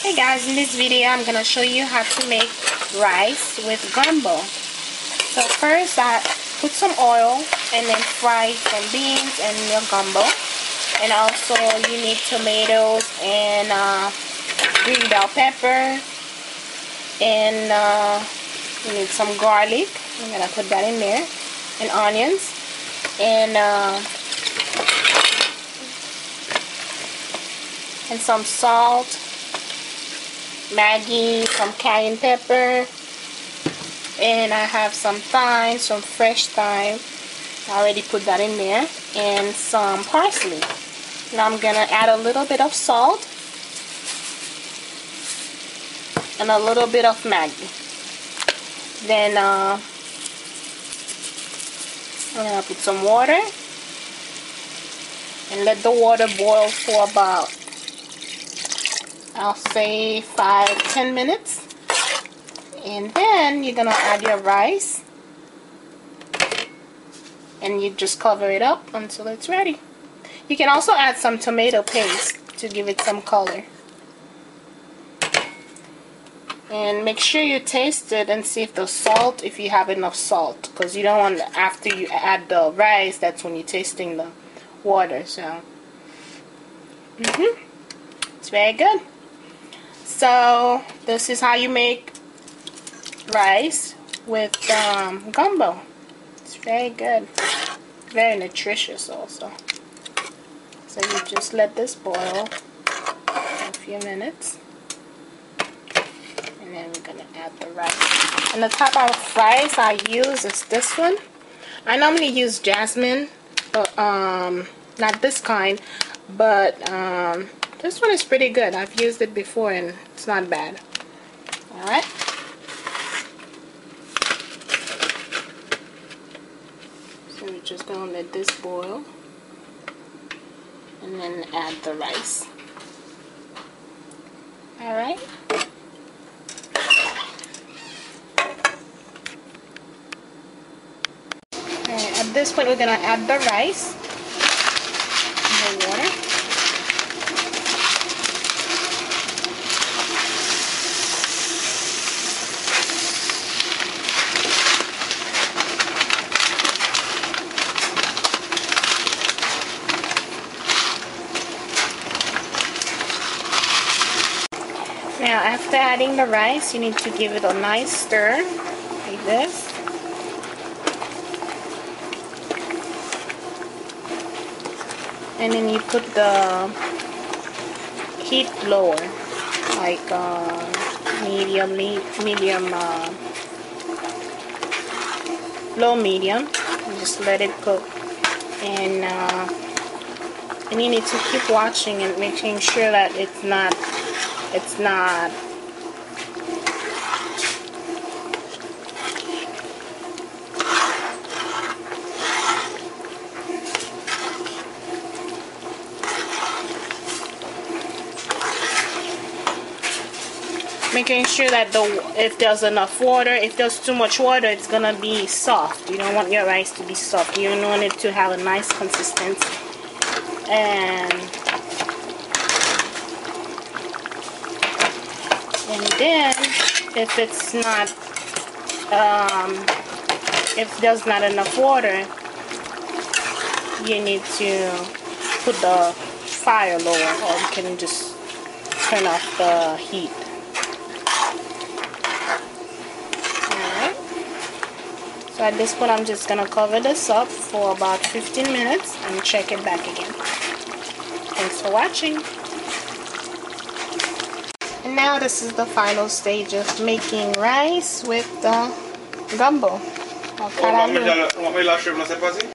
Hey guys, in this video I'm gonna show you how to make rice with gumbo. So first I put some oil and then fry some beans and your gumbo. And also you need tomatoes and green bell pepper, and you need some garlic. I'm gonna put that in there, and onions, and some salt, Maggi, some cayenne pepper, and I have some thyme, some fresh thyme. I already put that in there, and some parsley. Now I'm gonna add a little bit of salt and a little bit of Maggi. Then I'm gonna put some water and let the water boil for about, I'll say 5-10 minutes. And then you're gonna add your rice and you just cover it up until it's ready. You can also add some tomato paste to give it some color. And make sure you taste it and see if if you have enough salt, because you don't want, after you add the rice, that's when you're tasting the water. So it's very good. So this is how you make rice with gumbo. It's very good, very nutritious also. So you just let this boil for a few minutes, and then we're gonna add the rice. And the type of rice I use is this one. I normally use jasmine, but not this kind, but this one is pretty good. I've used it before and it's not bad. Alright. So we're just gonna let this boil and then add the rice. Alright. At this point we're gonna add the rice and the water. Now after adding the rice, you need to give it a nice stir, like this. And then you put the heat lower, like low medium. And just let it cook. And you need to keep watching and making sure that it's not making sure that if there's enough water. If there's too much water, it's gonna be soft. You don't want your rice to be soft. You want it to have a nice consistency. And then if it's not if there's not enough water, you need to put the fire lower, or you can just turn off the heat. Alright. So at this point I'm just gonna cover this up for about 15 minutes and check it back again. Thanks for watching. And now this is the final stage of making rice with gumbo or caralho.